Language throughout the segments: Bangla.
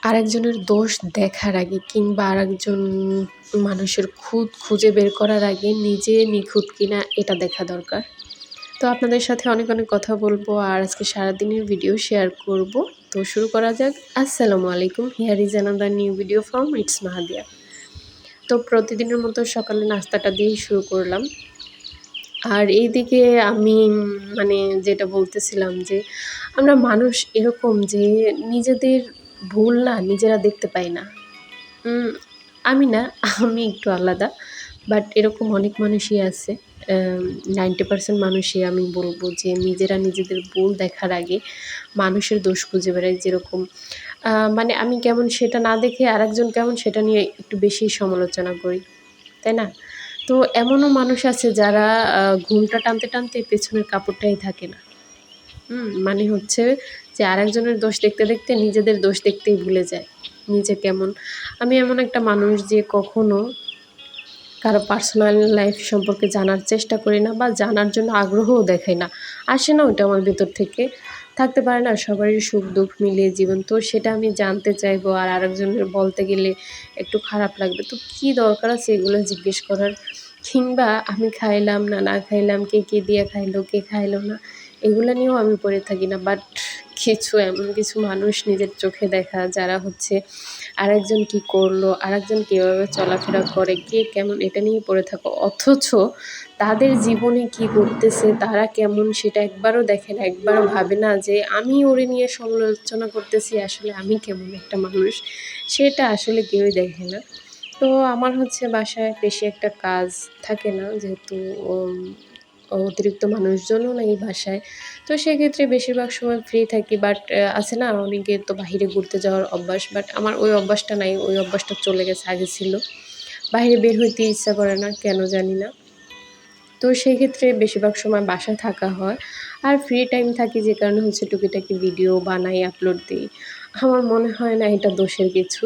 আরেকজনের দোষ দেখার আগে কিংবা আরেকজন মানুষের খুঁত খুঁজে বের করার আগে নিজে নিখুঁত কিনা এটা দেখা দরকার। তো আপনাদের সাথে অনেক কথা বলবো আর আজকে সারাদিনের ভিডিও শেয়ার করব। তো শুরু করা যাক। আসসালামু আলাইকুম, here is another new video from it's Mahadiya. তো প্রতিদিনের মতো সকালে নাস্তাটা দিয়েই শুরু করলাম। আর এইদিকে আমি মানে যেটা বলতেছিলাম যে আমরা মানুষ এরকম যে নিজেদের ভুল না নিজেরা দেখতে পাই না। আমি না, আমি একটু আলাদা। বাট এরকম অনেক মানুষই আছে। 90% মানুষই আমি বলব যে নিজেরা নিজেদের ভুল দেখার আগে মানুষের দোষ খুঁজে বেড়ায়। যেরকম মানে আমি কেমন সেটা না দেখে আরেকজন কেমন সেটা নিয়ে একটু বেশি সমালোচনা করি, তাই না? তো এমনও মানুষ আছে যারা ঘুমটা টানতে পেছনের কাপড়টাই থাকে না। মানে হচ্ছে যে আরেকজনের দোষ দেখতে নিজেদের দোষ দেখতেই ভুলে যায়। নিজে কেমন। আমি এমন একটা মানুষ যে কখনো কারো পার্সোনাল লাইফ সম্পর্কে জানার চেষ্টা করি না বা জানার জন্য আগ্রহও দেখাই না। আসে না ওইটা আমার ভেতর থেকে। থাকতে পারে না সবারই সুখ-দুঃখ মিলিয়ে জীবন। তো সেটা আমি জানতে চাইবো আর আরেকজনের বলতে গেলে একটু খারাপ লাগবে। তো কী দরকার আছে এগুলো জিজ্ঞেস করার? কিংবা আমি খাইলাম না খাইলাম, কে দিয়ে খাইলো, কে খাইলো না, এগুলা নিয়েও আমি পড়ে থাকি না। বাট এমন কিছু মানুষ নিজের চোখে দেখা যারা হচ্ছে আরেকজন কী করলো, আরেকজন কীভাবে চলাফেরা করে, কে কেমন এটা নিয়ে পড়ে থাকো। অথচ তাদের জীবনে কী ঘটতেছে, তারা কেমন সেটা একবারও দেখে না, একবারও ভাবে না যে আমি ওরে নিয়ে সমালোচনা করতেছি, আসলে আমি কেমন একটা মানুষ, সেটা আসলে কেউই দেখে না। তো আমার হচ্ছে বাসায় বেশি একটা কাজ থাকে না, যেহেতু অতিরিক্ত মানুষজনও নেই বাসায়। তো সেক্ষেত্রে বেশিরভাগ সময় ফ্রি থাকি। বাট আছে না অনেকের তো বাহিরে ঘুরতে যাওয়ার অভ্যাস। বাট আমার ওই অভ্যাসটা নাই, ওই অভ্যাসটা চলে গেছে, আগে ছিল। বাহিরে বের হইতে ইচ্ছা করে না, কেন জানি না। তো সেই ক্ষেত্রে বেশিরভাগ সময় বাসায় থাকা হয়। আর ফ্রি টাইম থাকি যে কারণে হচ্ছে টুকিটাকি ভিডিও বানাই, আপলোড দিই। আমার মনে হয় না এটা দোষের কিছু।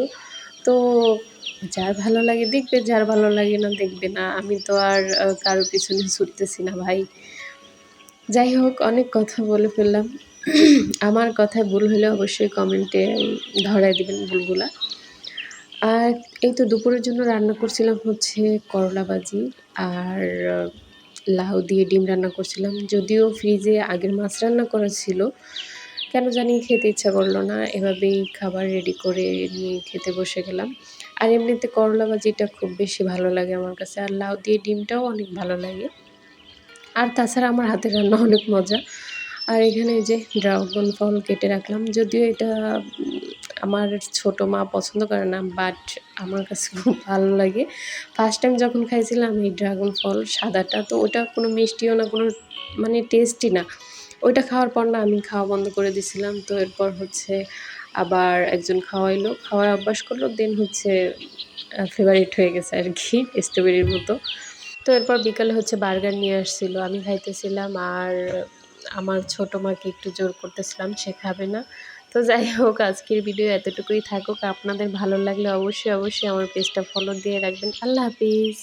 তো যার ভালো লাগে দেখবে, যার ভালো লাগে না দেখবে না। আমি তো আর কারোর পিছনে ছুটতেছি না ভাই। যাই হোক, অনেক কথা বলে ফেললাম। আমার কথায় ভুল হলে অবশ্যই কমেন্টে ধরায় দিবেন ভুলগুলা। আর এই তো দুপুরের জন্য রান্না করছিলাম হচ্ছে করলা ভাজি আর লাউ দিয়ে ডিম রান্না করছিলাম। যদিও ফ্রিজে আগের মাছ রান্না করা ছিল। কেন জানি খেতে ইচ্ছা করল না। এভাবেই খাবার রেডি করে নিয়ে খেতে বসে গেলাম। আর এমনিতে করলা ভাজিটা খুব বেশি ভালো লাগে আমার কাছে। আর লাউ দিয়ে ডিমটাও অনেক ভালো লাগে। আর তাছাড়া আমার হাতের রান্না অনেক মজা। আর এখানে এই যে ড্রাগন ফল কেটে রাখলাম। যদিও এটা আমার ছোট মা পছন্দ করে না, বাট আমার কাছে খুব ভালো লাগে। ফার্স্ট টাইম যখন খাইছিলাম এই ড্রাগন ফল সাদাটা, তো ওটা কোনো মিষ্টিও না, কোনো মানে টেস্টি না। ওইটা খাওয়ার পর না আমি খাওয়া বন্ধ করে দিছিলাম। তো এরপর হচ্ছে আবার একজন খাওয়াইলো, খাওয়ায় অভ্যাস করলো। দেন হচ্ছে ফেভারিট হয়ে গেছে আরকি, স্ট্রবেরির মতো। তো এরপর বিকালে হচ্ছে বার্গার নিয়ে আসছিল, আমি খাইতেছিলাম আর আমার ছোট মাকে একটু জোর করতেছিলাম, সে খাবে না। তো যাই হোক, আজকের ভিডিও এতটুকুই থাকুক। আপনাদের ভালো লাগলে অবশ্যই আমার পেজটা ফলো দিয়ে রাখবেন। আল্লাহ হাফিজ।